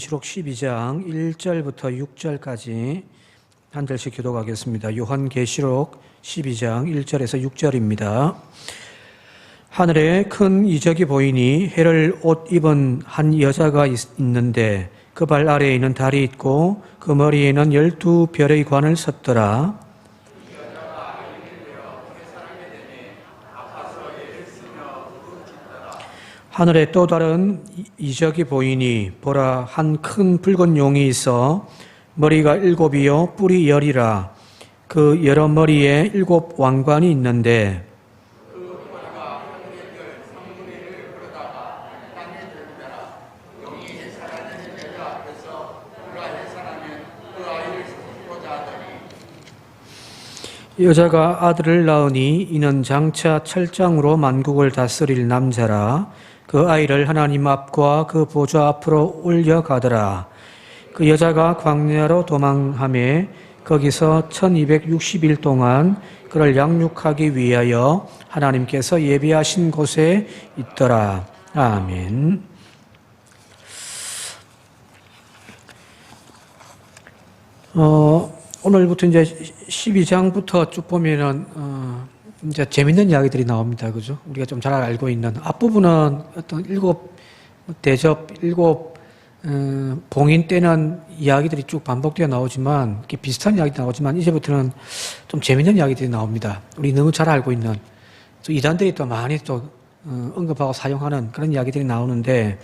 요한계시록 12장 1절부터 6절까지 한 절씩 교독하겠습니다. 요한계시록 12장 1절에서 6절입니다. 하늘에 큰 이적이 보이니 해를 옷 입은 한 여자가 있는데 그 발 아래에 있는 달이 있고 그 머리에는 12별의 관을 섰더라. 하늘에 또 다른 이적이 보이니 보라, 한 큰 붉은 용이 있어 머리가 7이요 뿔이 10이라. 그 여러 머리에 7 왕관이 있는데 여자가 아들을 낳으니 이는 장차 철장으로 만국을 다스릴 남자라. 그 아이를 하나님 앞과 그 보좌 앞으로 올려가더라. 그 여자가 광야로 도망하며 거기서 1260일 동안 그를 양육하기 위하여 하나님께서 예비하신 곳에 있더라. 아멘. 오늘부터 이제 12장부터 쭉 보면은 이제 재밌는 이야기들이 나옵니다. 그죠? 우리가 좀 잘 알고 있는 앞부분은 어떤 7 대접, 7 봉인 때는 이야기들이 쭉 반복되어 나오지만, 이렇게 비슷한 이야기도 나오지만, 이제부터는 좀 재밌는 이야기들이 나옵니다. 우리 너무 잘 알고 있는, 또 이단들이 또 많이 또 언급하고 사용하는 그런 이야기들이 나오는데,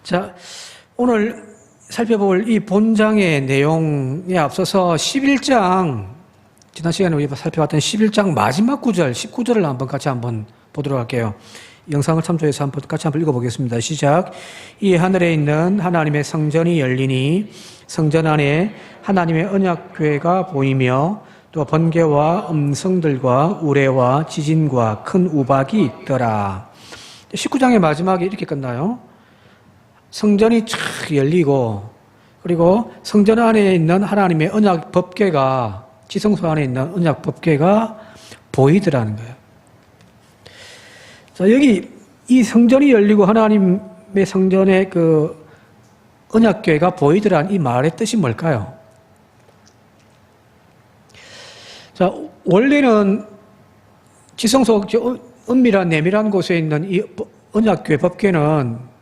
자, 오늘 살펴볼 이 본장의 내용에 앞서서 11장, 지난 시간에 우리가 살펴봤던 11장 마지막 구절, 19절을 한번 같이 한번 보도록 할게요. 영상을 참조해서 같이 한번 읽어보겠습니다. 시작. 이 하늘에 있는 하나님의 성전이 열리니 성전 안에 하나님의 언약궤가 보이며 또 번개와 음성들과 우레와 지진과 큰 우박이 있더라. 19장의 마지막에 이렇게 끝나요. 성전이 쫙 열리고, 그리고 성전 안에 있는 하나님의 언약 법궤가, 지성소 안에 있는 언약 법궤가 보이더라는 거예요. 자, 여기 이 성전이 열리고 하나님의 성전의 그 언약궤가 보이더라는 이 말의 뜻이 뭘까요? 자, 원래는 지성소 은밀한 내밀한 곳에 있는 이 언약궤 법궤는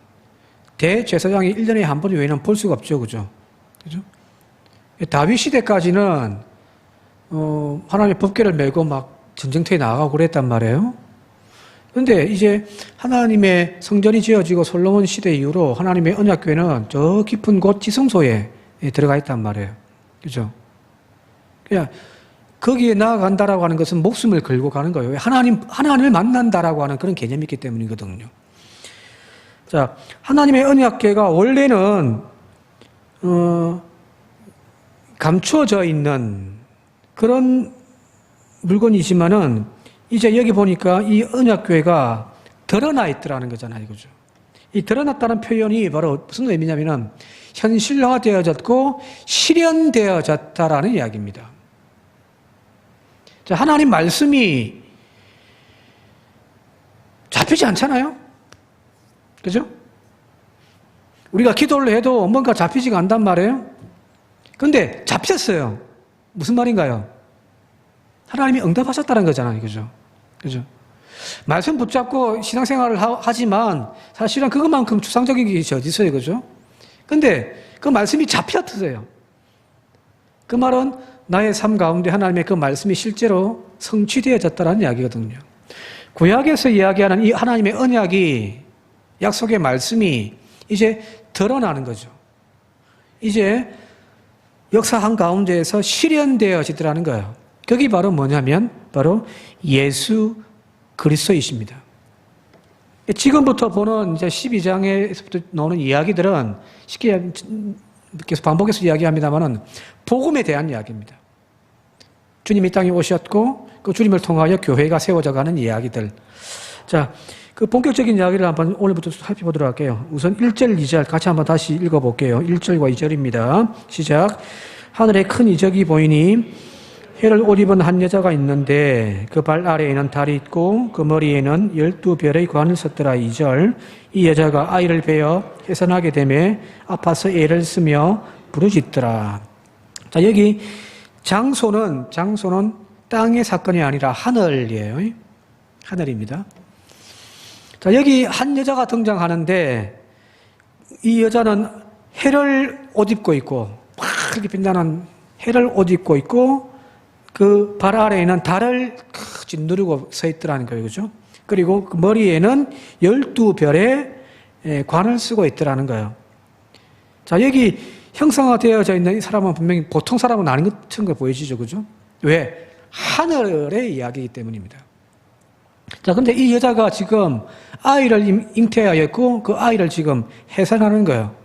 대제사장이 1년에 한 번 외에는 볼 수가 없죠. 그죠? 그죠? 다윗 시대까지는 하나님의 법궤를 메고 막 전쟁터에 나가고 그랬단 말이에요. 그런데 이제 하나님의 성전이 지어지고 솔로몬 시대 이후로 하나님의 언약궤는 저 깊은 곳 지성소에 들어가 있단 말이에요. 그죠? 그냥 거기에 나아간다라고 하는 것은 목숨을 걸고 가는 거예요. 하나님을 만난다라고 하는 그런 개념이 있기 때문이거든요. 자, 하나님의 언약궤가 원래는 감추어져 있는 그런 물건이지만은 이제 여기 보니까 이 언약궤가 드러나 있더라는 거잖아요. 그죠? 이 드러났다는 표현이 바로 무슨 의미냐면은 현실화되어졌고 실현되어졌다라는 이야기입니다. 자, 하나님 말씀이 잡히지 않잖아요? 그죠? 우리가 기도를 해도 뭔가 잡히지가 않단 말이에요? 근데 잡혔어요. 무슨 말인가요? 하나님이 응답하셨다는 거잖아요. 그죠? 그죠? 말씀 붙잡고 신앙생활을 하지만 사실은 그것만큼 추상적인 게 어디 있어요. 그죠? 근데 그 말씀이 잡혔어요. 그 말은 나의 삶 가운데 하나님의 그 말씀이 실제로 성취되어졌다는 이야기거든요. 구약에서 이야기하는 이 하나님의 언약이, 약속의 말씀이 이제 드러나는 거죠. 이제 역사한 가운데에서 실현되어지더라는 거예요. 그게 바로 뭐냐면 바로 예수 그리스도이십니다. 지금부터 보는 이제 12장에서부터 나오는 이야기들은 쉽게 계속 반복해서 이야기합니다만은 복음에 대한 이야기입니다. 주님이 이 땅에 오셨고 그 주님을 통하여 교회가 세워져가는 이야기들. 자, 그 본격적인 이야기를 한번 오늘부터 살펴보도록 할게요. 우선 1절, 2절 같이 한번 다시 읽어볼게요. 1절과 2절입니다. 시작. 하늘에 큰 이적이 보이니 해를 옷 입은 한 여자가 있는데 그 발 아래에는 달이 있고 그 머리에는 12별의 관을 썼더라. 2절. 이 여자가 아이를 베어 해산하게 되매 아파서 애를 쓰며 부르짖더라. 자, 여기 장소는 땅의 사건이 아니라 하늘이에요. 하늘입니다. 자, 여기 한 여자가 등장하는데 이 여자는 해를 옷 입고 있고 막 이렇게 빛나는 해를 옷 입고 있고 그 발 아래에는 달을 짓누르고 서 있더라는 거예요. 그죠? 그리고 그 머리에는 12별의 관을 쓰고 있더라는 거예요. 자, 여기 형상화되어져 있는 이 사람은 분명히 보통 사람은 아닌 것처럼 보여지죠. 그죠? 왜? 하늘의 이야기이기 때문입니다. 자, 근데 이 여자가 지금 아이를 잉태하였고 그 아이를 지금 해산하는 거예요.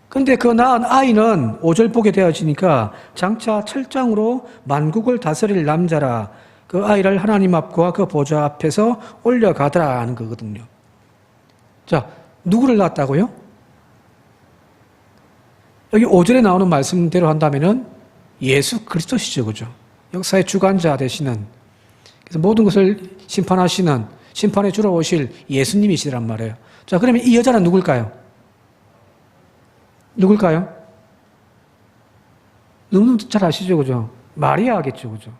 근데 그 낳은 아이는 5절 보게 되어지니까 장차 철장으로 만국을 다스릴 남자라 그 아이를 하나님 앞과 그 보좌 앞에서 올려가더라 하는 거거든요. 자, 누구를 낳았다고요? 여기 5절에 나오는 말씀대로 한다면은 예수 그리스도시죠. 그죠? 역사의 주관자 되시는, 그래서 모든 것을 심판하시는, 심판에 주러 오실 예수님이시란 말이에요. 자, 그러면 이 여자는 누굴까요? 누굴까요? 너무 잘 아시죠? 그죠? 마리아겠죠. 그죠?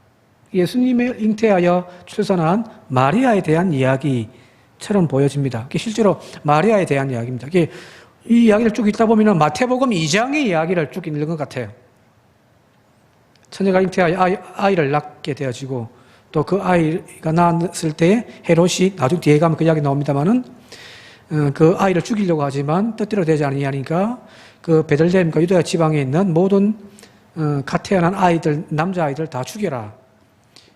예수님을 잉태하여 출산한 마리아에 대한 이야기처럼 보여집니다. 실제로 마리아에 대한 이야기입니다. 이 이야기를 쭉 읽다 보면 마태복음 2장의 이야기를 쭉 읽는 것 같아요. 처녀가 잉태하여 아이를 낳게 되어지고 또 그 아이가 낳았을 때 헤롯이, 나중 뒤에 가면 그 이야기 나옵니다만은 그 아이를 죽이려고 하지만 뜻대로 되지 않으니까 그 베들레헴과 유다야 지방에 있는 모든 갓 태어난 아이들, 남자아이들 다 죽여라.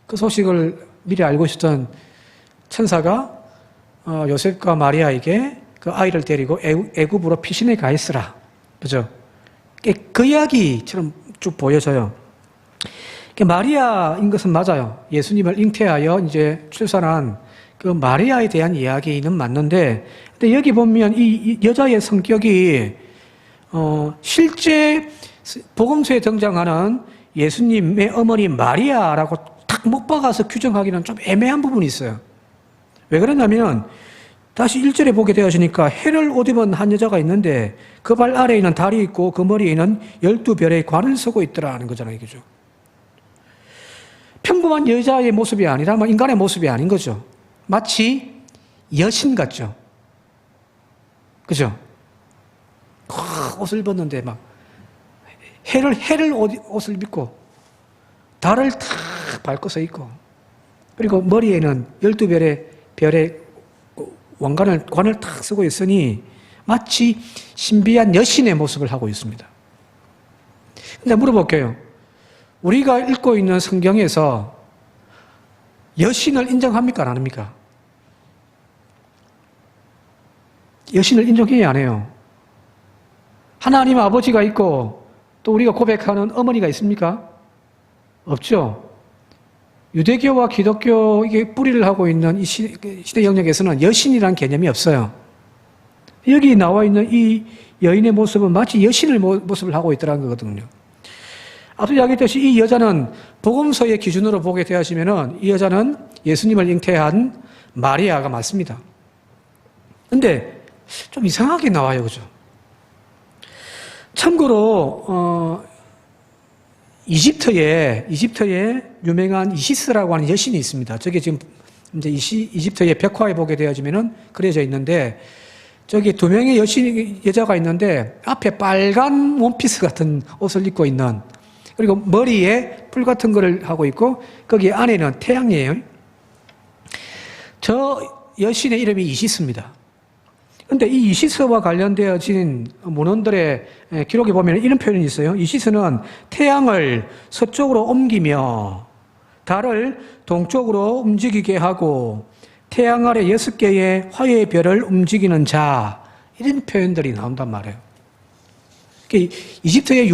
그 소식을 미리 알고 있었던 천사가 요셉과 마리아에게 그 아이를 데리고 애굽으로 피신해 가 있으라. 그죠? 그 이야기처럼 쭉 보여져요. 마리아인 것은 맞아요. 예수님을 잉태하여 이제 출산한 그 마리아에 대한 이야기는 맞는데, 근데 여기 보면 이 여자의 성격이 실제 복음서에 등장하는 예수님의 어머니 마리아라고 딱 못 박아서 규정하기는 좀 애매한 부분이 있어요. 왜 그러냐면 다시 1절에 보게 되어지니까 해를 옷 입은 한 여자가 있는데 그 발 아래에는 달이 있고 그 머리에는 12별의 관을 쓰고 있더라는 거잖아요. 그죠? 평범한 여자의 모습이 아니라 인간의 모습이 아닌 거죠. 마치 여신 같죠. 그죠? 옷을 입었는데 막 해를 옷을 입고 달을 탁 밟고 서 있고, 그리고 머리에는 12별의 관을 탁 쓰고 있으니 마치 신비한 여신의 모습을 하고 있습니다. 근데 물어볼게요. 우리가 읽고 있는 성경에서 여신을 인정합니까? 안 합니까? 여신을 인정해야 안 해요. 하나님 아버지가 있고 또 우리가 고백하는 어머니가 있습니까? 없죠. 유대교와 기독교 이게 뿌리를 하고 있는 이 시대 영역에서는 여신이라는 개념이 없어요. 여기 나와 있는 이 여인의 모습은 마치 여신의 모습을 하고 있더라는 거거든요. 앞서 이야기했듯이 이 여자는 복음서의 기준으로 보게 되어지면은 이 여자는 예수님을 잉태한 마리아가 맞습니다. 근데 좀 이상하게 나와요. 그죠? 참고로 이집트에 유명한 이시스라고 하는 여신이 있습니다. 저게 지금 이제 이집트의 벽화에 보게 되어지면은 그려져 있는데, 저기 두 명의 여자가 있는데 앞에 빨간 원피스 같은 옷을 입고 있는, 그리고 머리에 풀 같은 거를 하고 있고 거기 안에는 태양이에요. 저 여신의 이름이 이시스입니다. 그런데 이 이시스와 관련되어진 문헌들의 기록에 보면 이런 표현이 있어요. 이시스는 태양을 서쪽으로 옮기며 달을 동쪽으로 움직이게 하고 태양 아래 6개의 화해의 별을 움직이는 자, 이런 표현들이 나온단 말이에요. 이집트의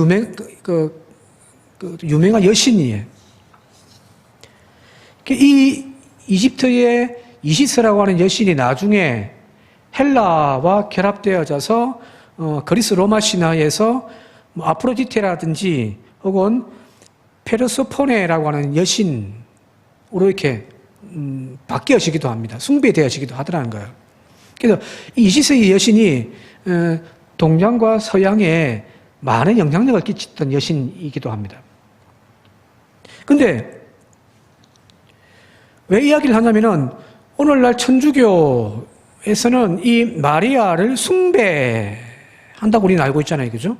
유명한 여신이에요. 이 이집트의 이시스라고 하는 여신이 나중에 헬라와 결합되어져서 그리스 로마 신화에서 아프로디테라든지 혹은 페르소포네라고 하는 여신으로 이렇게 바뀌어지기도 합니다. 숭배되어지기도 하더라는 거예요. 그래서 이 이시스의 여신이 동양과 서양에 많은 영향력을 끼쳤던 여신이기도 합니다. 근데 왜 이야기를 하냐면은 오늘날 천주교에서는 이 마리아를 숭배한다고 우리는 알고 있잖아요. 그죠?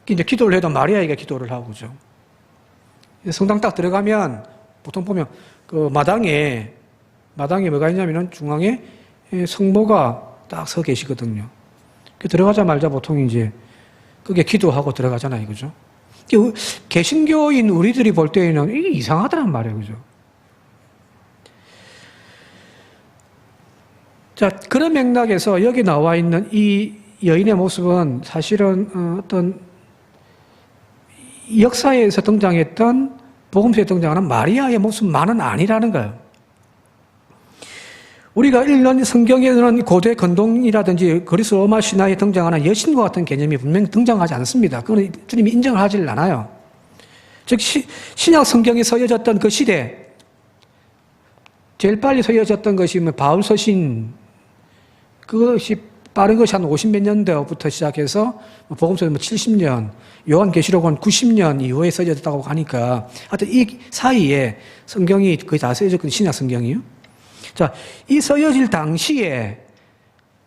이제 기도를 해도 마리아에게 기도를 하고, 그죠? 성당 딱 들어가면 보통 보면 그 마당에 뭐가 있냐면은 중앙에 성모가 딱 서 계시거든요. 들어가자마자 보통 이제 그게 기도하고 들어가잖아요. 그죠? 개신교인 우리들이 볼 때에는 이게 이상하더란 말이에요. 그죠? 자, 그런 맥락에서 여기 나와 있는 이 여인의 모습은 사실은 어떤 역사에서 등장했던 복음서에 등장하는 마리아의 모습만은 아니라는 거예요. 우리가 읽는 성경에는 고대 건동이라든지 그리스 로마 신화에 등장하는 여신과 같은 개념이 분명히 등장하지 않습니다. 그건 주님이 인정을 하질 않아요. 즉 신약 성경에 서여졌던 그 시대, 제일 빨리 서여졌던 것이 바울 서신, 그것이 빠른 것이 한 50몇 년대부터 시작해서 복음서는 70년, 요한계시록은 90년 이후에 써졌다고 하니까 하여튼 이 사이에 성경이 거의 다 써졌거든요. 신약 성경이요. 자, 이 써여질 당시에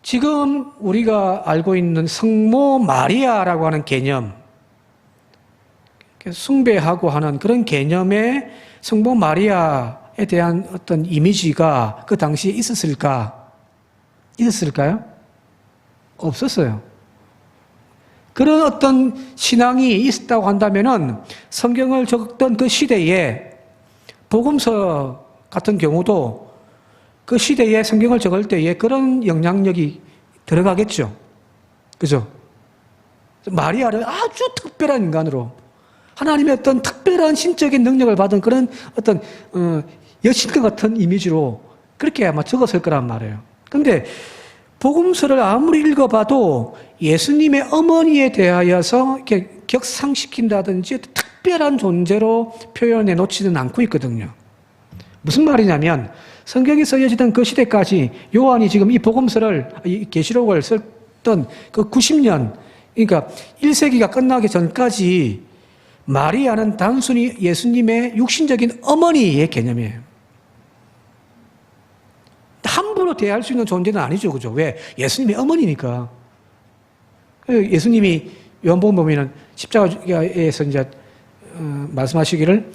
지금 우리가 알고 있는 성모 마리아라고 하는 개념, 숭배하고 하는 그런 개념의 성모 마리아에 대한 어떤 이미지가 그 당시에 있었을까? 있었을까요? 없었어요. 그런 어떤 신앙이 있었다고 한다면은 성경을 적던 그 시대에 복음서 같은 경우도 그 시대에 성경을 적을 때에 그런 영향력이 들어가겠죠. 그죠? 마리아를 아주 특별한 인간으로 하나님의 어떤 특별한 신적인 능력을 받은 그런 어떤 여신과 같은 이미지로 그렇게 아마 적었을 거란 말이에요. 근데 복음서를 아무리 읽어봐도 예수님의 어머니에 대하여서 이렇게 격상시킨다든지 특별한 존재로 표현해 놓지는 않고 있거든요. 무슨 말이냐면 성경이 써여지던 그 시대까지 요한이 지금 이 복음서를, 이 계시록을 썼던 그 90년, 그러니까 1세기가 끝나기 전까지 마리아는 단순히 예수님의 육신적인 어머니의 개념이에요. 함부로 대할 수 있는 존재는 아니죠. 그죠? 왜? 예수님의 어머니니까. 예수님이 요한복음 보면은 십자가에서 이제 말씀하시기를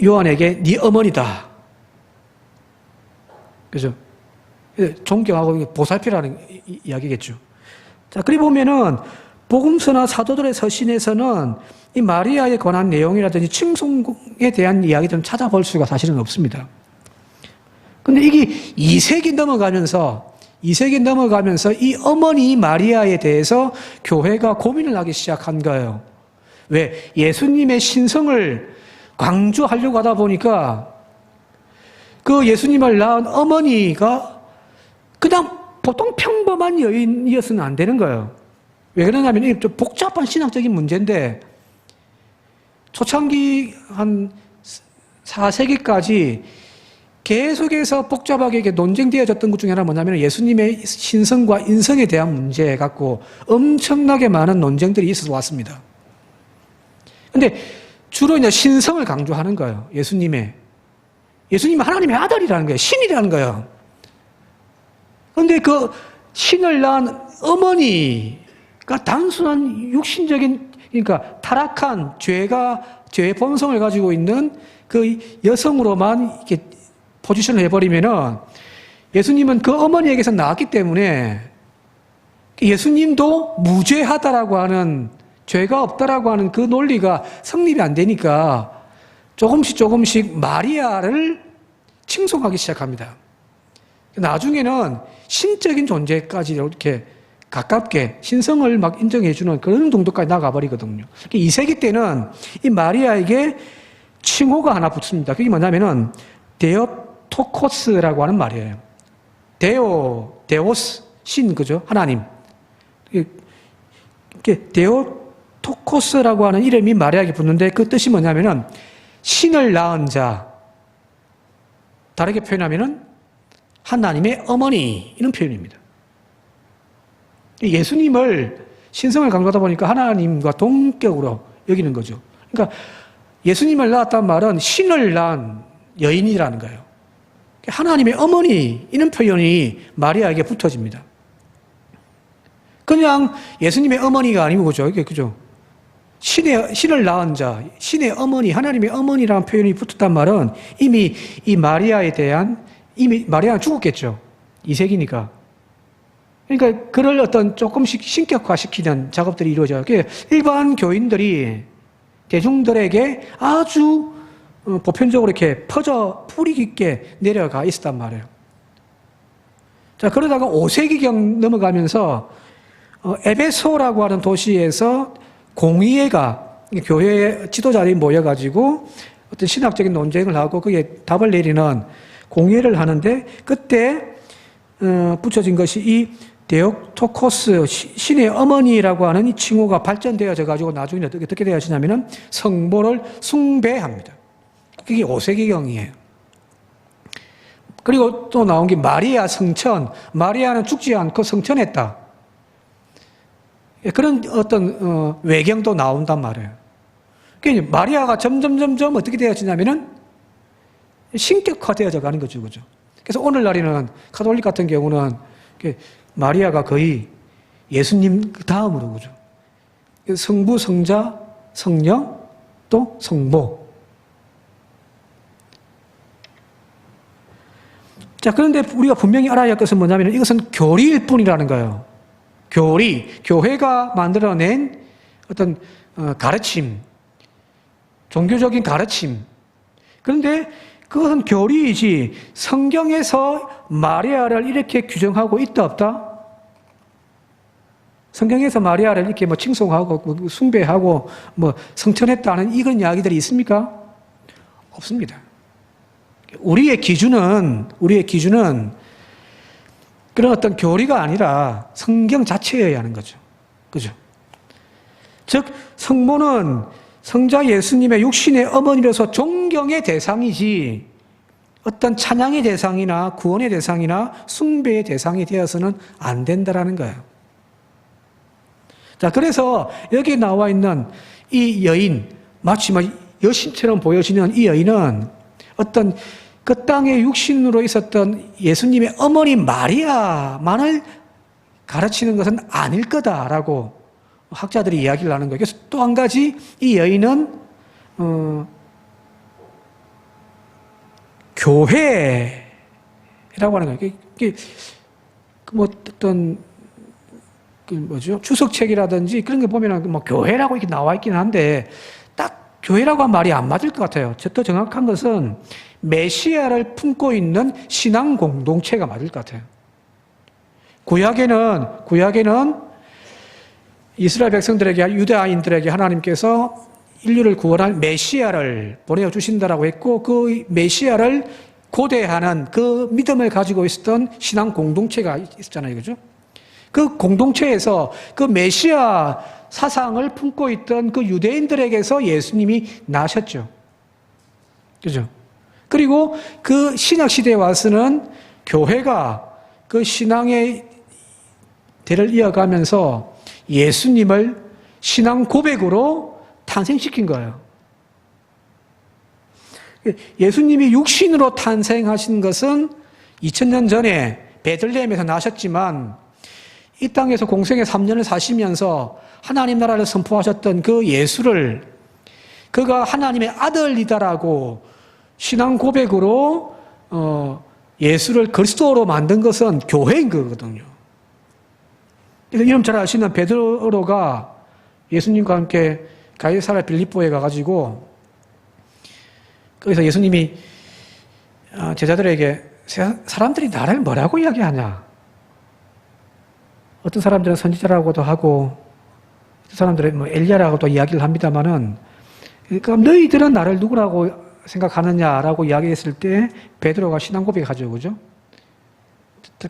요한에게 네 어머니다. 그죠? 존경하고 보살피라는 이야기겠죠. 자, 그리 보면은 복음서나 사도들의 서신에서는 이 마리아에 관한 내용이라든지 칭송에 대한 이야기들은 찾아볼 수가 사실은 없습니다. 근데 이게 2세기 넘어가면서 이 어머니 마리아에 대해서 교회가 고민을 하기 시작한 거예요. 왜? 예수님의 신성을 강조하려고 하다 보니까 그 예수님을 낳은 어머니가 그냥 보통 평범한 여인이었으면 안 되는 거예요. 왜 그러냐면 이게 좀 복잡한 신학적인 문제인데 초창기 한 4세기까지 계속해서 복잡하게 논쟁되어졌던 것 중에 하나가 뭐냐면 예수님의 신성과 인성에 대한 문제 갖고 엄청나게 많은 논쟁들이 있어서 왔습니다. 근데 주로 이제 신성을 강조하는 거예요. 예수님은 하나님의 아들이라는 거예요. 신이라는 거예요. 그런데 그 신을 낳은 어머니가 단순한 육신적인, 그러니까 타락한 죄의 본성을 가지고 있는 그 여성으로만 이렇게 포지션을 해버리면은 예수님은 그 어머니에게서 나왔기 때문에 예수님도 무죄하다라고 하는, 죄가 없다라고 하는 그 논리가 성립이 안 되니까 조금씩 마리아를 칭송하기 시작합니다. 나중에는 신적인 존재까지 이렇게 가깝게 신성을 막 인정해주는 그런 정도까지 나가버리거든요. 2세기 때는 이 마리아에게 칭호가 하나 붙습니다. 그게 뭐냐면은 데오토코스라고 하는 말이에요. 데오스, 신, 그죠? 하나님. 토코스라고 하는 이름이 마리아에게 붙는데 그 뜻이 뭐냐면은 신을 낳은 자, 다르게 표현하면은 하나님의 어머니, 이런 표현입니다. 예수님을 신성을 강조하다 보니까 하나님과 동격으로 여기는 거죠. 그러니까 예수님을 낳았단 말은 신을 낳은 여인이라는 거예요. 하나님의 어머니, 이런 표현이 마리아에게 붙어집니다. 그냥 예수님의 어머니가 아니고, 그죠? 신을 낳은 자, 신의 어머니, 하나님의 어머니라는 표현이 붙었단 말은 이미 이 마리아에 대한, 이미 마리아는 죽었겠죠. 2세기니까. 그러니까 그를 어떤 조금씩 신격화시키는 작업들이 이루어져요. 일반 교인들이 대중들에게 아주 보편적으로 이렇게 퍼져 뿌리 깊게 내려가 있었단 말이에요. 자, 그러다가 5세기경 넘어가면서 에베소라고 하는 도시에서 공의회가, 교회 지도자들이 모여가지고 어떤 신학적인 논쟁을 하고 그게 답을 내리는 공의회를 하는데, 그때 붙여진 것이 이 데오토코스, 신의 어머니라고 하는 이 칭호가 발전되어져 가지고 나중에 어떻게 되어지냐면은 성모를 숭배합니다. 그게 5세기경이에요. 그리고 또 나온 게 마리아 성천, 마리아는 죽지 않고 성천했다. 그런 어떤 외경도 나온단 말이에요. 그러니까 마리아가 점점 어떻게 되어지냐면은 신격화되어져 가는 거죠, 그죠? 그래서 오늘날에는 카톨릭 같은 경우는 마리아가 거의 예수님 다음으로, 그죠? 성부, 성자, 성령, 또 성모. 자, 그런데 우리가 분명히 알아야 할 것은 뭐냐면 이것은 교리일 뿐이라는 거예요. 교리, 교회가 만들어낸 어떤 가르침, 종교적인 가르침. 그런데 그것은 교리이지 성경에서 마리아를 이렇게 규정하고 있다 없다? 성경에서 마리아를 이렇게 뭐 칭송하고 숭배하고 뭐 성천했다는 이런 이야기들이 있습니까? 없습니다. 우리의 기준은 그런 어떤 교리가 아니라 성경 자체여야 하는 거죠. 그죠? 즉, 성모는 성자 예수님의 육신의 어머니로서 존경의 대상이지 어떤 찬양의 대상이나 구원의 대상이나 숭배의 대상이 되어서는 안 된다라는 거예요. 자, 그래서 여기 나와 있는 이 여인, 마치 여신처럼 보여지는 이 여인은 어떤 그 땅에 육신으로 있었던 예수님의 어머니 마리아만을 가르치는 것은 아닐 거다라고 학자들이 이야기를 하는 거예요. 그래서 또 한 가지 이 여인은 교회라고 하는 거예요. 이게 뭐 어떤 추석책이라든지 그런 거 보면은 뭐 교회라고 이렇게 나와 있긴 한데 딱 교회라고 한 말이 안 맞을 것 같아요. 더 정확한 것은 메시아를 품고 있는 신앙 공동체가 맞을 것 같아요. 구약에는 이스라엘 백성들에게, 유대인들에게 하나님께서 인류를 구원할 메시아를 보내주신다라고 했고, 그 메시아를 고대하는 그 믿음을 가지고 있었던 신앙 공동체가 있었잖아요. 그죠? 그 공동체에서 그 메시아 사상을 품고 있던 그 유대인들에게서 예수님이 나셨죠. 그죠? 그리고 그 신약시대에 와서는 교회가 그 신앙의 대를 이어가면서 예수님을 신앙 고백으로 탄생시킨 거예요. 예수님이 육신으로 탄생하신 것은 2000년 전에 베들레헴에서 나셨지만 이 땅에서 공생의 3년을 사시면서 하나님 나라를 선포하셨던 그 예수를 그가 하나님의 아들이다라고 신앙 고백으로 예수를 그리스도로 만든 것은 교회인 거거든요. 그래서 이름 잘 아시는 베드로가 예수님과 함께 가이사랴 빌립보에 가가지고 거기서 예수님이 제자들에게 사람들이 나를 뭐라고 이야기하냐? 어떤 사람들은 선지자라고도 하고 어떤 사람들은 뭐 엘리야라고도 이야기를 합니다만은 그러니까 너희들은 나를 누구라고 생각하느냐라고 이야기했을 때 베드로가 신앙 고백하죠, 그죠?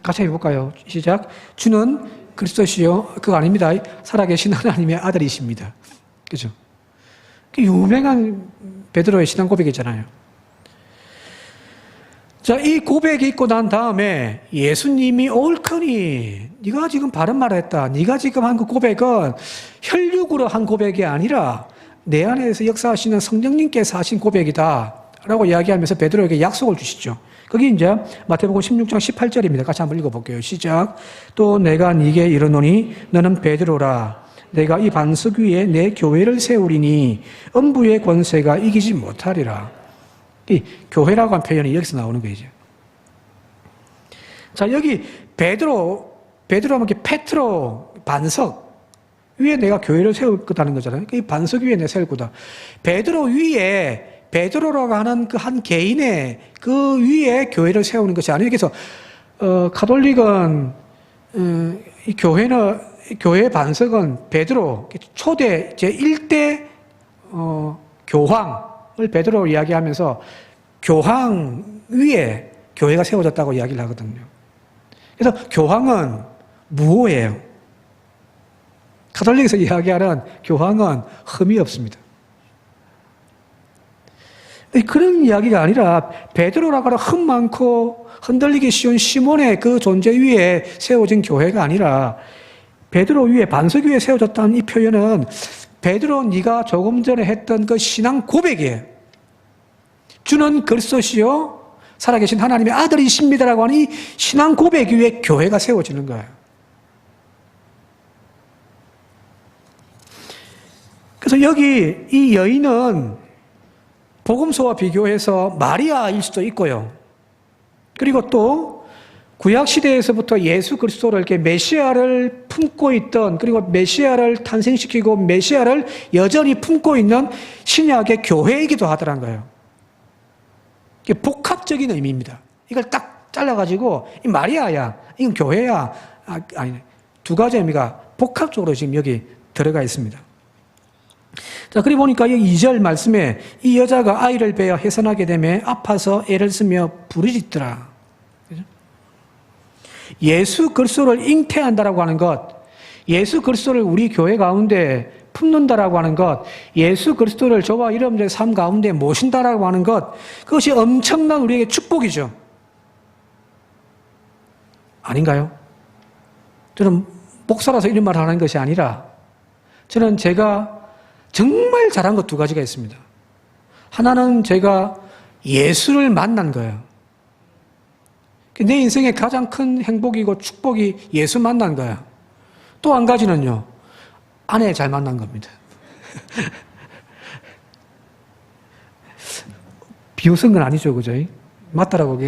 같이 해볼까요? 시작. 주는 그리스도시요, 그거 아닙니다. 살아계신 하나님의 아들이십니다. 그죠? 유명한 베드로의 신앙 고백이잖아요. 자, 이 고백이 있고 난 다음에 예수님이 옳거니 네가 지금 바른 말을 했다. 네가 지금 한 그 고백은 혈육으로 한 고백이 아니라 내 안에서 역사하시는 성령님께서 하신 고백이다 라고 이야기하면서 베드로에게 약속을 주시죠. 그게 이제 마태복음 16장 18절입니다. 같이 한번 읽어볼게요. 시작. 또 내가 네게 이르노니 너는 베드로라. 내가 이 반석 위에 내 교회를 세우리니 음부의 권세가 이기지 못하리라. 이 교회라고 한 표현이 여기서 나오는 거죠. 자, 여기 베드로 하면 페트로 반석 위에 내가 교회를 세울 거다는 거잖아요. 이 반석 위에 내가 세울 거다. 베드로 위에 베드로라고 하는 그 한 개인의 그 위에 교회를 세우는 것이 아니에요. 그래서 가톨릭은 이 교회의 반석은 베드로 초대 제1대 교황을 베드로로 이야기하면서 교황 위에 교회가 세워졌다고 이야기를 하거든요. 그래서 교황은 무오예요. 가톨릭에서 이야기하는 교황은 흠이 없습니다. 그런 이야기가 아니라 베드로라고 하는 흠 많고 흔들리기 쉬운 시몬의 그 존재 위에 세워진 교회가 아니라 베드로 위에 반석 위에 세워졌다는 이 표현은 베드로 네가 조금 전에 했던 그 신앙 고백이에요. 주는 그리스도시요 살아계신 하나님의 아들이십니다라고 하는 이 신앙 고백 위에 교회가 세워지는 거예요. 그래서 여기 이 여인은 복음서와 비교해서 마리아일 수도 있고요. 그리고 또 구약시대에서부터 예수 그리스도를 이렇게 메시아를 품고 있던, 그리고 메시아를 탄생시키고 메시아를 여전히 품고 있는 신약의 교회이기도 하더란 거예요. 이게 복합적인 의미입니다. 이걸 딱 잘라가지고 이 마리아야, 이건 교회야, 아니, 두 가지 의미가 복합적으로 지금 여기 들어가 있습니다. 자, 그리 보니까 여기 2절 말씀에 이 여자가 아이를 베어 해산하게 되매 아파서 애를 쓰며 부르짖더라. 예수 그리스도를 잉태한다라고 하는 것, 예수 그리스도를 우리 교회 가운데 품는다라고 하는 것, 예수 그리스도를 저와 여러분들의 삶 가운데 모신다라고 하는 것, 그것이 엄청난 우리에게 축복이죠. 아닌가요? 저는 목사라서 이런 말을 하는 것이 아니라 저는 제가 정말 잘한 것 두 가지가 있습니다. 하나는 제가 예수를 만난 거예요. 내 인생의 가장 큰 행복이고 축복이 예수 만난 거야. 또 한 가지는요, 아내 잘 만난 겁니다. 비웃은 건 아니죠, 그죠? 맞다라고.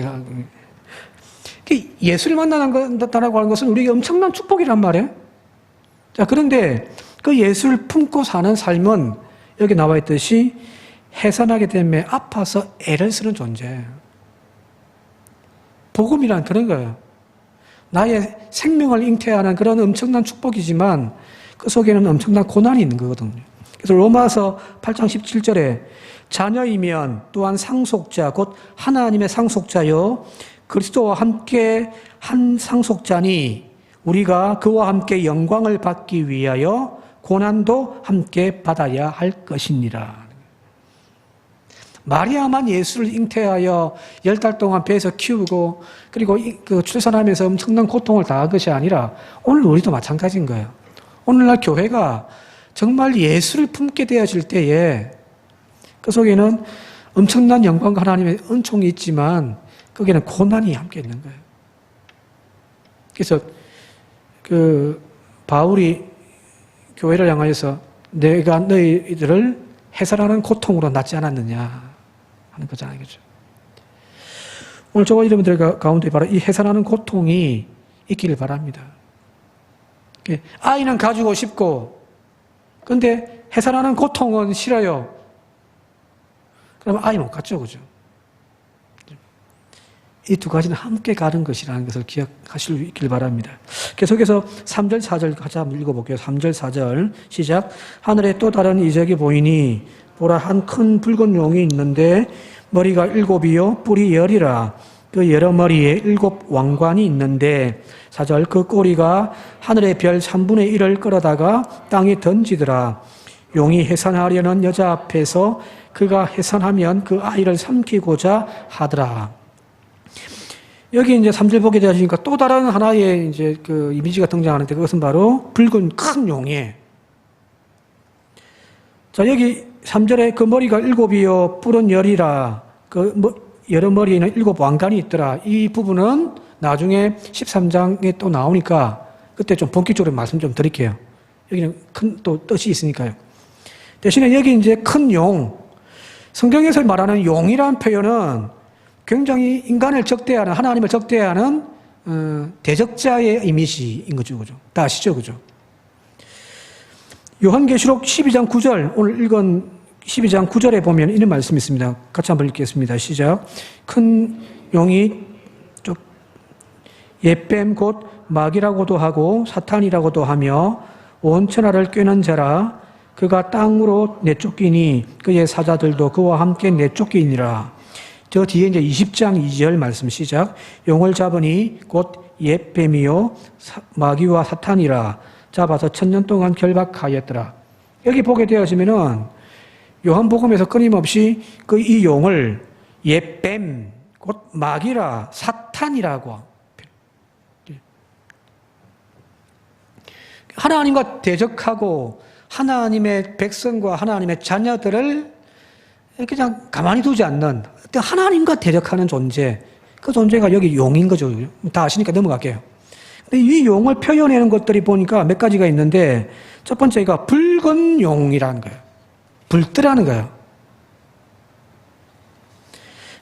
예수를 만난다라고 하는 것은 우리에게 엄청난 축복이란 말이에요. 자, 그런데 그 예수를 품고 사는 삶은 여기 나와 있듯이 해산하게 되면 아파서 애를 쓰는 존재예요. 복음이란 그런 거예요. 나의 생명을 잉태하는 그런 엄청난 축복이지만 그 속에는 엄청난 고난이 있는 거거든요. 그래서 로마서 8장 17절에 자녀이면 또한 상속자 곧 하나님의 상속자요 그리스도와 함께 한 상속자니 우리가 그와 함께 영광을 받기 위하여 고난도 함께 받아야 할 것이니라. 마리아만 예수를 잉태하여 10달 동안 배에서 키우고 그리고 그 출산하면서 엄청난 고통을 당한 것이 아니라 오늘 우리도 마찬가지인 거예요. 오늘날 교회가 정말 예수를 품게 되어질 때에 그 속에는 엄청난 영광과 하나님의 은총이 있지만 거기에는 고난이 함께 있는 거예요. 그래서 그 바울이 교회를 향하여서 내가 너희들을 해산하는 고통으로 낳지 않았느냐 하는 거잖아요. 그죠? 오늘 저와 여러분들 가운데 바로 이 해산하는 고통이 있기를 바랍니다. 아이는 가지고 싶고, 근데 해산하는 고통은 싫어요. 그러면 아이 못 갖죠. 그죠? 이 두 가지는 함께 가는 것이라는 것을 기억하실 수 있길 바랍니다. 계속해서 3절, 4절 같이 한번 읽어볼게요. 3절, 4절 시작. 하늘에 또 다른 이적이 보이니 보라 한 큰 붉은 용이 있는데 머리가 7이요 뿔이 10이라. 그 여러 머리에 7 왕관이 있는데 4절 그 꼬리가 하늘의 별 3분의 1을 끌어다가 땅에 던지더라. 용이 해산하려는 여자 앞에서 그가 해산하면 그 아이를 삼키고자 하더라. 여기 이제 3절 보게 되시니까 또 다른 하나의 이제 그 이미지가 등장하는데 그것은 바로 붉은 큰 용이에요. 자, 여기 3절에 그 머리가 7이요, 뿔은 10이라. 여러 머리에는 7 왕관이 있더라. 이 부분은 나중에 13장에 또 나오니까 그때 좀 본격적으로 말씀 좀 드릴게요. 여기는 큰 또 뜻이 있으니까요. 대신에 여기 이제 큰 용, 성경에서 말하는 용이라는 표현은 굉장히 인간을 적대하는, 하나님을 적대하는 대적자의 이미지인 거죠. 그죠? 다 아시죠? 그죠? 요한계시록 12장 9절, 오늘 읽은 12장 9절에 보면 이런 말씀이 있습니다. 같이 한번 읽겠습니다. 시작. 큰 용이 옛뱀 곧 마귀라고도 하고 사탄이라고도 하며 온 천하를 꿰는 자라. 그가 땅으로 내쫓기니 그의 사자들도 그와 함께 내쫓기니라. 저 뒤에 이제 20장 2절 말씀 시작. 용을 잡으니 곧 옛뱀이요 마귀와 사탄이라. 잡아서 1000년 동안 결박하였더라. 여기 보게 되어지면은 요한복음에서 끊임없이 그 이 용을 옛뱀 곧 마귀라 사탄이라고, 하나님과 대적하고 하나님의 백성과 하나님의 자녀들을 그냥 가만히 두지 않는 하나님과 대적하는 존재, 그 존재가 여기 용인 거죠. 다 아시니까 넘어갈게요. 근데 이 용을 표현하는 것들이 보니까 몇 가지가 있는데 첫 번째가 붉은 용이라는 거예요. 붉다라는 거예요.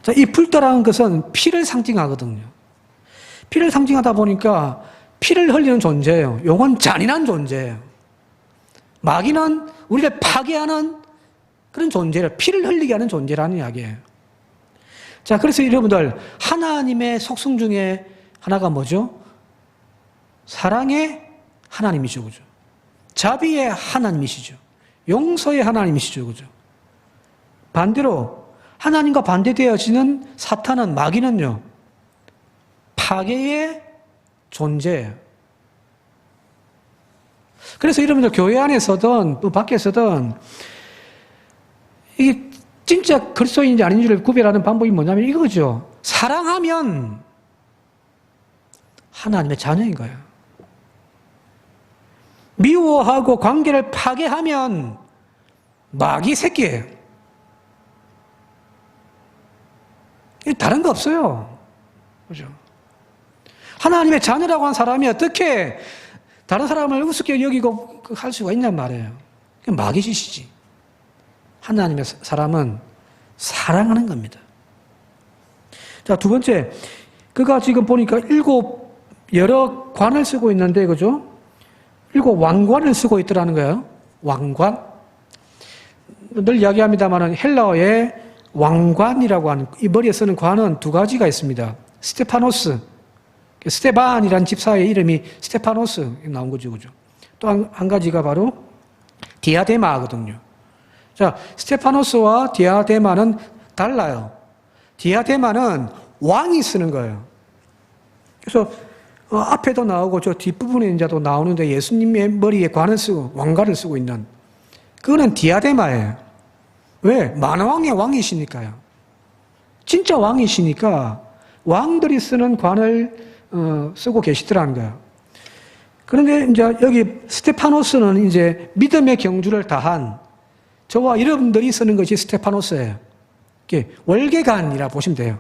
자, 이 붉다라는 것은 피를 상징하거든요. 피를 상징하다 보니까 피를 흘리는 존재예요. 용은 잔인한 존재예요. 마귀는 우리를 파괴하는 그런 존재를, 피를 흘리게 하는 존재라는 이야기예요. 자, 그래서 여러분들, 하나님의 속성 중에 하나가 뭐죠? 사랑의 하나님이죠. 그죠? 자비의 하나님이시죠. 용서의 하나님이시죠. 그죠? 반대로, 하나님과 반대되어지는 사탄은, 마귀는요, 파괴의 존재예요. 그래서 여러분들 교회 안에서든 또 밖에서든 이게 진짜 그리스도인인지 아닌지를 구별하는 방법이 뭐냐면 이거죠. 사랑하면 하나님의 자녀인 거예요. 미워하고 관계를 파괴하면 마귀 새끼예요. 다른 거 없어요. 그죠? 하나님의 자녀라고 한 사람이 어떻게 다른 사람을 우습게 여기고 할 수가 있냔 말이에요. 마귀짓이지. 하나님의 사람은 사랑하는 겁니다. 자, 두 번째, 그가 지금 보니까 여러 관을 쓰고 있는데, 그죠? 7 왕관을 쓰고 있더라는 거예요. 왕관. 늘 이야기합니다만 헬라어에 왕관이라고 하는, 이 머리에 쓰는 관은 두 가지가 있습니다. 스테파노스, 스테반이라는 집사의 이름이 스테파노스 나온 거죠. 그죠? 또 한 가지가 바로 디아데마거든요. 자, 스테파노스와 디아데마는 달라요. 디아데마는 왕이 쓰는 거예요. 그래서 앞에도 나오고 저 뒷부분에 이제도 나오는데 예수님의 머리에 관을 쓰고 왕관을 쓰고 있는 그거는 디아데마예요. 왜? 만왕의 왕이시니까요. 진짜 왕이시니까 왕들이 쓰는 관을 쓰고 계시더라는 거예요. 그런데 이제 여기 스테파노스는 이제 믿음의 경주를 다한 저와 여러분들이 쓰는 것이 스테파노스예요. 월계관이라 보시면 돼요.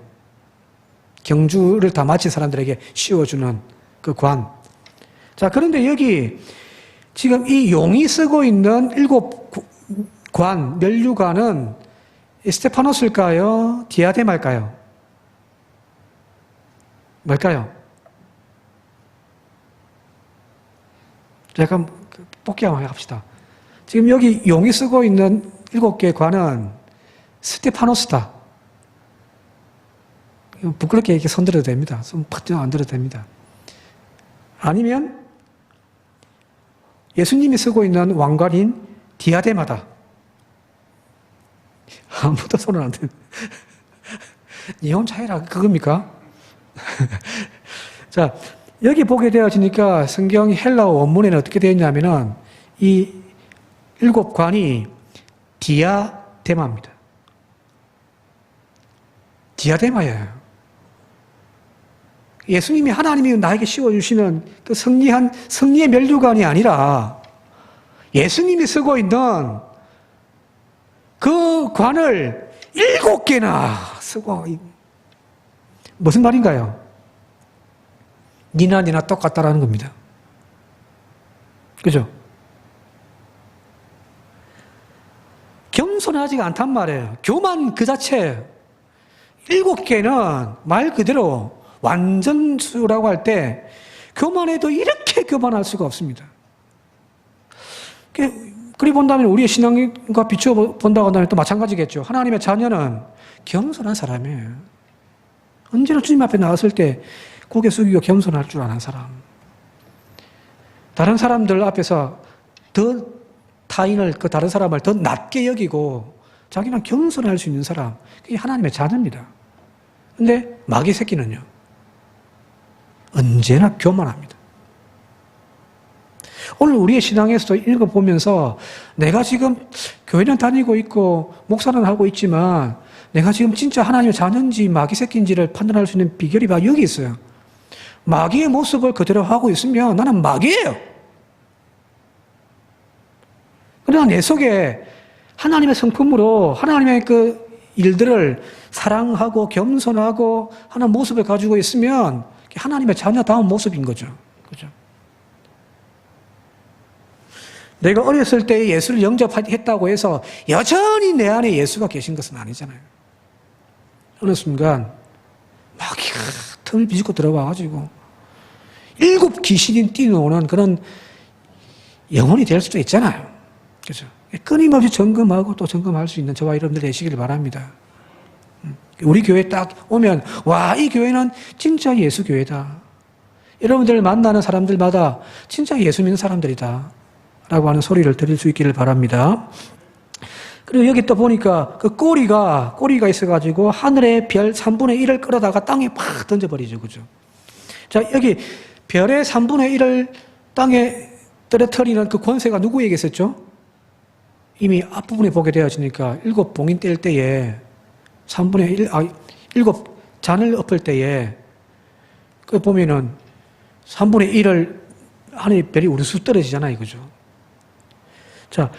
경주를 다 마친 사람들에게 씌워주는 그 관. 자, 그런데 여기 지금 이 용이 쓰고 있는 7 관, 면류관은 스테파노스일까요? 디아데마일까요? 뭘까요? 약간 뽑기 한번 해봅시다. 지금 여기 용이 쓰고 있는 7개 관은 스테파노스다. 부끄럽게 이렇게 손들어도 됩니다. 손 팍 안 들어도 됩니다. 아니면 예수님이 쓰고 있는 왕관인 디아데마다. 아무도 손을 안 대. 니 혼자 해라. 그겁니까? 자, 여기 보게 되어지니까 성경 헬라어 원문에는 어떻게 되어 있냐면은 이 일곱 관이 디아데마입니다. 디아데마예요. 예수님이 하나님이 나에게 씌워주시는 그 승리의 면류관이 아니라 예수님이 쓰고 있는 그 관을 7개나 쓰고, 무슨 말인가요? 니나 똑같다라는 겁니다. 그죠? 겸손하지가 않단 말이에요. 교만 그 자체예요. 7개는 말 그대로 완전수라고 할 때 교만해도 이렇게 교만할 수가 없습니다. 그리 본다면 우리의 신앙과 비추어 본다고 한다면 또 마찬가지겠죠. 하나님의 자녀는 겸손한 사람이에요. 언제나 주님 앞에 나왔을 때 고개 숙이고 겸손할 줄 아는 사람. 다른 사람들 앞에서 더 타인을, 그 다른 사람을 더 낮게 여기고 자기는 겸손할 수 있는 사람. 그게 하나님의 자녀입니다. 근데 마귀 새끼는요, 언제나 교만합니다. 오늘 우리의 신앙에서도 읽어보면서 내가 지금 교회는 다니고 있고 목사는 하고 있지만 내가 지금 진짜 하나님의 자녀인지 마귀 새끼인지를 판단할 수 있는 비결이 바로 여기 있어요. 마귀의 모습을 그대로 하고 있으면 나는 마귀예요. 그러나 내 속에 하나님의 성품으로 하나님의 그 일들을 사랑하고 겸손하고 하는 모습을 가지고 있으면 하나님의 자녀다운 모습인 거죠. 그죠? 내가 어렸을 때 예수를 영접했다고 해서 여전히 내 안에 예수가 계신 것은 아니잖아요. 어느 순간 마귀가 틈을 비집고 들어와가지고 7 귀신이 뛰어오는 그런 영혼이 될 수도 있잖아요. 그죠? 끊임없이 점검하고 또 점검할 수 있는 저와 여러분들 되시길 바랍니다. 우리 교회 딱 오면 와, 이 교회는 진짜 예수 교회다. 여러분들 만나는 사람들마다 진짜 예수 믿는 사람들이다 라고 하는 소리를 들을 수 있기를 바랍니다. 그리고 여기 또 보니까 그 꼬리가 있어가지고 하늘의 별 3분의 1을 끌어다가 땅에 팍 던져버리죠. 그죠? 자, 여기 별의 3분의 1을 땅에 떨어뜨리는 그 권세가 누구에게 있었죠? 이미 앞부분에 보게 되어지니까 7 봉인 뗄 때에 3분의 7 잔을 엎을 때에 그 보면은 3분의 1을 하늘의 별이 우르르 떨어지잖아요. 그죠? 자,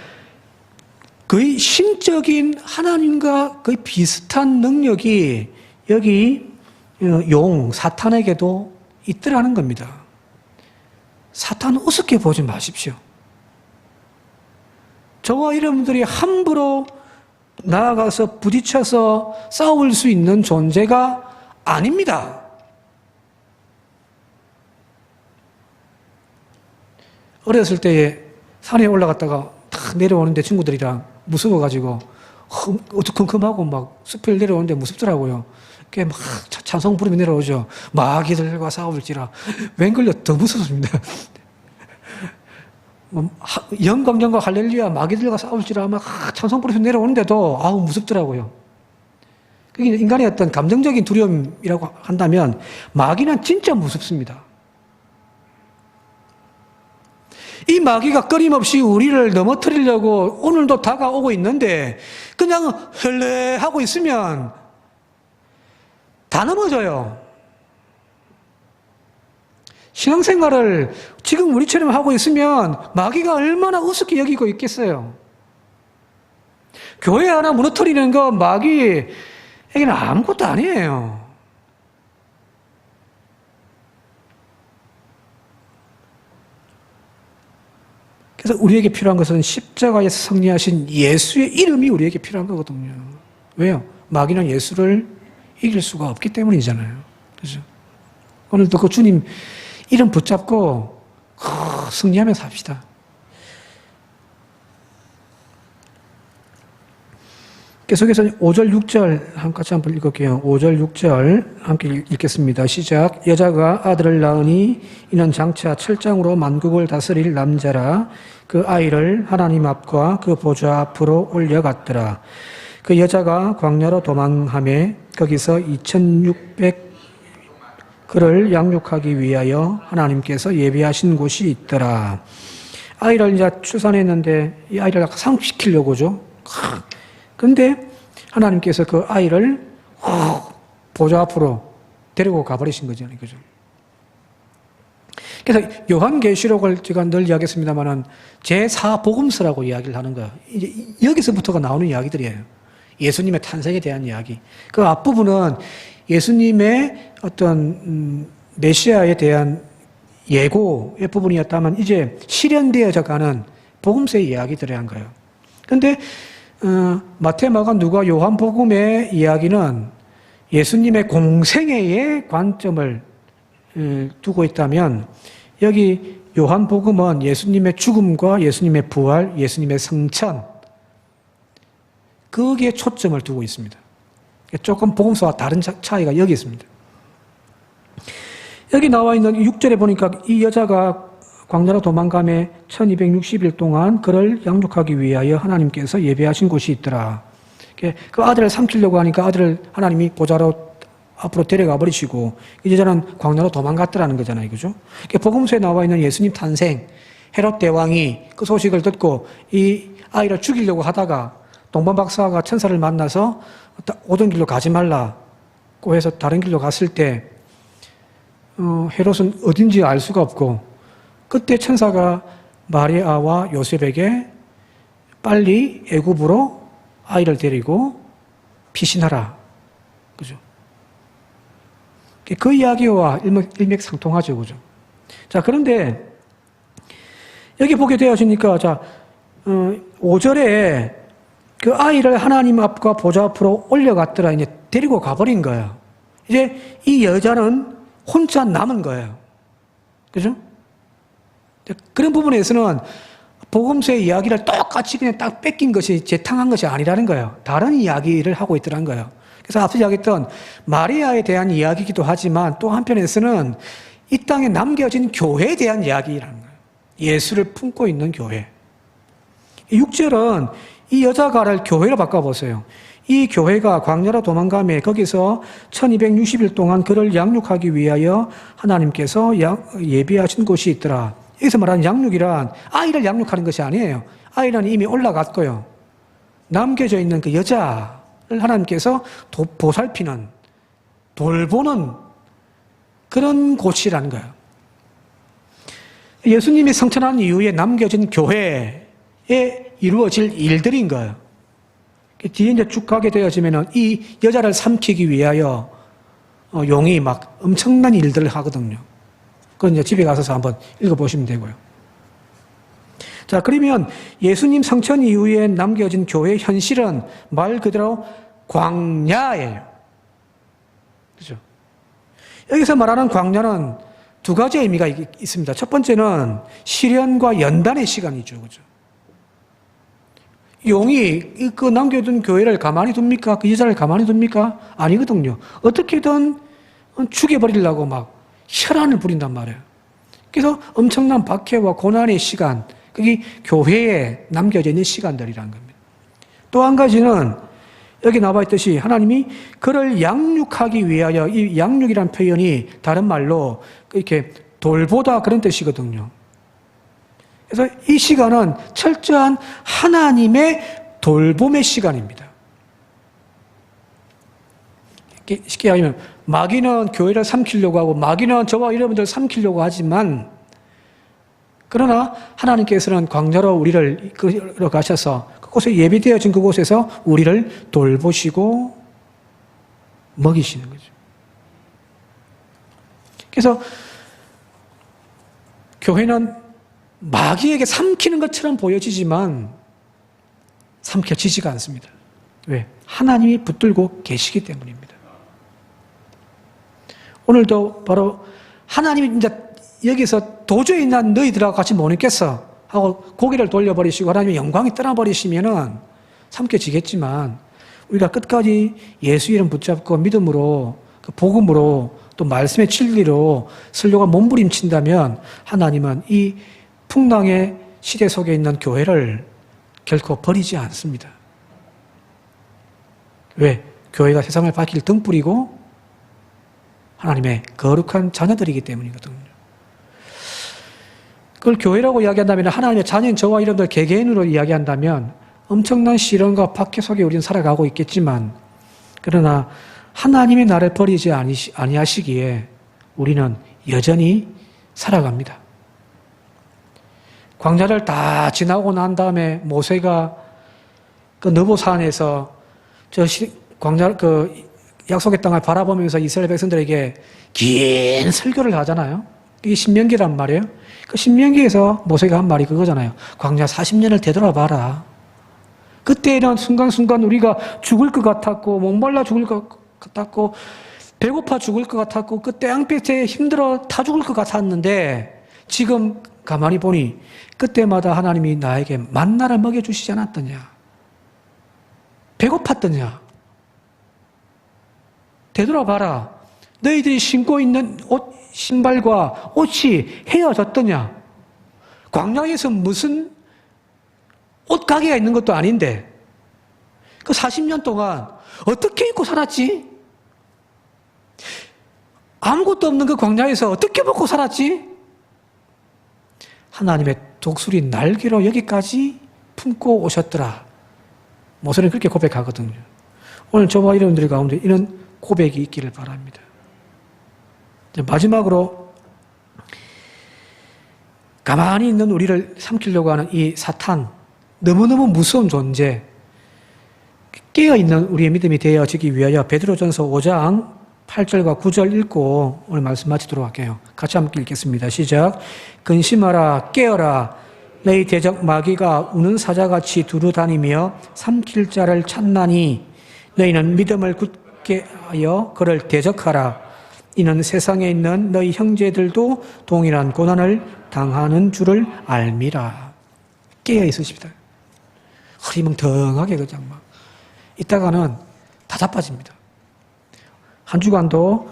거의 신적인 하나님과 거의 비슷한 능력이 여기 사탄에게도 있더라는 겁니다. 사탄 우습게 보지 마십시오. 저와 여러분들이 함부로 나아가서 부딪혀서 싸울 수 있는 존재가 아닙니다. 어렸을 때에 산에 올라갔다가 탁 내려오는데 친구들이랑 무서워가지고 어두컴컴하고 막 숲을 내려오는데 무섭더라고요. 그게 막 찬송 부르며 내려오죠. 마귀들과 싸울지라. 웬걸요 더 무섭습니다. 영광 할렐루야 마귀들과 싸울지라 막 찬송 부르며 내려오는데도 아우 무섭더라고요. 그게 인간의 어떤 감정적인 두려움이라고 한다면 마귀는 진짜 무섭습니다. 이 마귀가 끊임없이 우리를 넘어뜨리려고 오늘도 다가오고 있는데 그냥 헐레하고 있으면 다 넘어져요. 신앙생활을 지금 우리처럼 하고 있으면 마귀가 얼마나 우습게 여기고 있겠어요. 교회 하나 무너뜨리는 거 마귀에게는 아무것도 아니에요. 그래서 우리에게 필요한 것은 십자가에서 승리하신 예수의 이름이 우리에게 필요한 거거든요. 왜요? 마귀는 예수를 이길 수가 없기 때문이잖아요. 그죠? 오늘도 그 주님 이름 붙잡고 승리하면서 삽시다. 계속해서 5절, 6절 같이 한번 읽을게요. 5절, 6절 함께 읽겠습니다. 시작. 여자가 아들을 낳으니 이는 장차 철장으로 만국을 다스릴 남자라. 그 아이를 하나님 앞과 그 보좌 앞으로 올려갔더라. 그 여자가 광야로 도망하며 거기서 2600 그를 양육하기 위하여 하나님께서 예비하신 곳이 있더라. 아이를 이제 출산했는데 이 아이를 상속시키려고죠. 그런데 하나님께서 그 아이를 보좌 앞으로 데리고 가버리신 거잖아요. 그죠? 그래서 요한계시록을 제가 늘 이야기했습니다만은 제4복음서라고 이야기를 하는 거예요. 이제 여기서부터가 나오는 이야기들이에요. 예수님의 탄생에 대한 이야기. 그 앞부분은 예수님의 어떤 메시아에 대한 예고의 부분이었다면 이제 실현되어져 가는 복음서의 이야기들을 한 거예요. 그런데 마태, 마가, 누가, 요한복음의 이야기는 예수님의 공생애의 관점을 두고 있다면 여기 요한복음은 예수님의 죽음과 예수님의 부활, 예수님의 성천 거기에 초점을 두고 있습니다. 조금 복음서와 다른 차이가 여기 있습니다. 여기 나와 있는 6절에 보니까 이 여자가 광야로 도망감에 1260일 동안 그를 양육하기 위하여 하나님께서 예배하신 곳이 있더라. 그 아들을 삼키려고 하니까 아들을 하나님이 보좌로 앞으로 데려가 버리시고 이 여자는 광야로 도망갔더라는 거잖아요. 그죠? 복음서에 나와 있는 예수님 탄생, 헤롯 대왕이 그 소식을 듣고 이 아이를 죽이려고 하다가 동방 박사가 천사를 만나서 오던 길로 가지 말라고 해서 다른 길로 갔을 때 헤롯은 어딘지 알 수가 없고 그때 천사가 마리아와 요셉에게 빨리 애굽으로 아이를 데리고 피신하라. 그죠? 그 이야기와 일맥상통하죠. 그죠? 자, 그런데 여기 보게 되어지니까 자, 5절에 그 아이를 하나님 앞과 보좌 앞으로 올려갔더라. 이제 데리고 가버린 거예요. 이제 이 여자는 혼자 남은 거예요. 그죠? 그런 부분에서는 복음서의 이야기를 똑같이 그냥 딱 뺏긴 것이 재탕한 것이 아니라는 거예요. 다른 이야기를 하고 있더라는 거예요. 그래서 앞서 이야기했던 마리아에 대한 이야기이기도 하지만 또 한편에서는 이 땅에 남겨진 교회에 대한 이야기라는 거예요. 예수를 품고 있는 교회. 6절은 이 여자가를 교회로 바꿔보세요. 이 교회가 광야로 도망가며 거기서 1260일 동안 그를 양육하기 위하여 하나님께서 예비하신 곳이 있더라. 여기서 말하는 양육이란 아이를 양육하는 것이 아니에요. 아이는 이미 올라갔고요. 남겨져 있는 그 여자를 하나님께서 보살피는, 돌보는 그런 곳이라는 거예요. 예수님이 성천한 이후에 남겨진 교회에 이루어질 일들인 거예요. 뒤에 이제 쭉 가게 되어지면은 이 여자를 삼키기 위하여 용이 막 엄청난 일들을 하거든요. 그건 이제 집에 가서 한번 읽어보시면 되고요. 자, 그러면 예수님 성천 이후에 남겨진 교회의 현실은 말 그대로 광야예요. 그죠? 여기서 말하는 광야는 두 가지 의미가 있습니다. 첫 번째는 시련과 연단의 시간이죠. 그죠? 용이 그 남겨둔 교회를 가만히 둡니까? 그 여자를 가만히 둡니까? 아니거든요. 어떻게든 죽여버리려고 막 혈안을 부린단 말이에요. 그래서 엄청난 박해와 고난의 시간, 그게 교회에 남겨져 있는 시간들이라는 겁니다. 또 한 가지는 여기 나와 있듯이 하나님이 그를 양육하기 위하여, 이 양육이라는 표현이 다른 말로 이렇게 돌보다 그런 뜻이거든요. 그래서 이 시간은 철저한 하나님의 돌봄의 시간입니다. 쉽게 얘기하면 마귀는 교회를 삼키려고 하고 마귀는 저와 여러분들 삼키려고 하지만 그러나 하나님께서는 광야로 우리를 이끌어 가셔서 그곳에 예비되어진 그곳에서 우리를 돌보시고 먹이시는 거죠. 그래서 교회는 마귀에게 삼키는 것처럼 보여지지만 삼켜지지가 않습니다. 왜? 하나님이 붙들고 계시기 때문입니다. 오늘도 바로 하나님이 이제 여기서 도저히 난 너희들하고 같이 못 있겠어 하고 고개를 돌려버리시고 하나님의 영광이 떠나버리시면은 삼켜지겠지만 우리가 끝까지 예수 이름 붙잡고 믿음으로 그 복음으로 또 말씀의 진리로 설교가 몸부림친다면 하나님은 이 풍랑의 시대 속에 있는 교회를 결코 버리지 않습니다. 왜? 교회가 세상을 밝힐 등불이고 하나님의 거룩한 자녀들이기 때문이거든요. 그걸 교회라고 이야기한다면 하나님의 자녀인 저와 여러분들 개개인으로 이야기한다면 엄청난 시련과 박해 속에 우리는 살아가고 있겠지만 그러나 하나님이 나를 버리지 아니하시기에 우리는 여전히 살아갑니다. 광야를 다 지나고 난 다음에 모세가 그 느보산에서 광야 약속의 땅을 바라보면서 이스라엘 백성들에게 긴 설교를 하잖아요. 이게 신명기란 말이에요. 그 신명기에서 모세가 한 말이 그거잖아요. 광야 40년을 되돌아봐라. 그때는 순간순간 우리가 죽을 것 같았고 목말라 죽을 것 같았고 배고파 죽을 것 같았고 그 태양빛에 힘들어 타 죽을 것 같았는데 지금 가만히 보니 그때마다 하나님이 나에게 만나를 먹여주시지 않았더냐. 배고팠더냐. 되돌아봐라. 너희들이 신고 있는 신발과 옷이 헤어졌더냐. 광야에서 무슨 옷 가게가 있는 것도 아닌데 그 40년 동안 어떻게 입고 살았지? 아무것도 없는 그 광야에서 어떻게 먹고 살았지? 하나님의 독수리 날개로 여기까지 품고 오셨더라. 모세는 그렇게 고백하거든요. 오늘 저와 여러분들 가운데 이런 고백이 있기를 바랍니다. 마지막으로 가만히 있는 우리를 삼키려고 하는 이 사탄, 너무너무 무서운 존재, 깨어있는 우리의 믿음이 되어지기 위하여 베드로전서 5장 8절과 9절 읽고 오늘 말씀 마치도록 할게요. 같이 함께 읽겠습니다. 시작. 근심하라 깨어라 너희 대적 마귀가 우는 사자같이 두루다니며 삼킬 자를 찾나니 너희는 믿음을 굳게 하여 그를 대적하라. 이는 세상에 있는 너희 형제들도 동일한 고난을 당하는 줄을 알미라. 깨어 있으십니다. 흐리멍텅하게 그냥 막 이따가는 다 자빠집니다. 한 주간도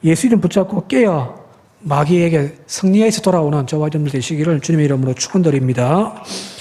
예수 이름 붙잡고 깨어 마귀에게 승리해서 돌아오는 저와 여러분들 되시기를 주님의 이름으로 축원드립니다.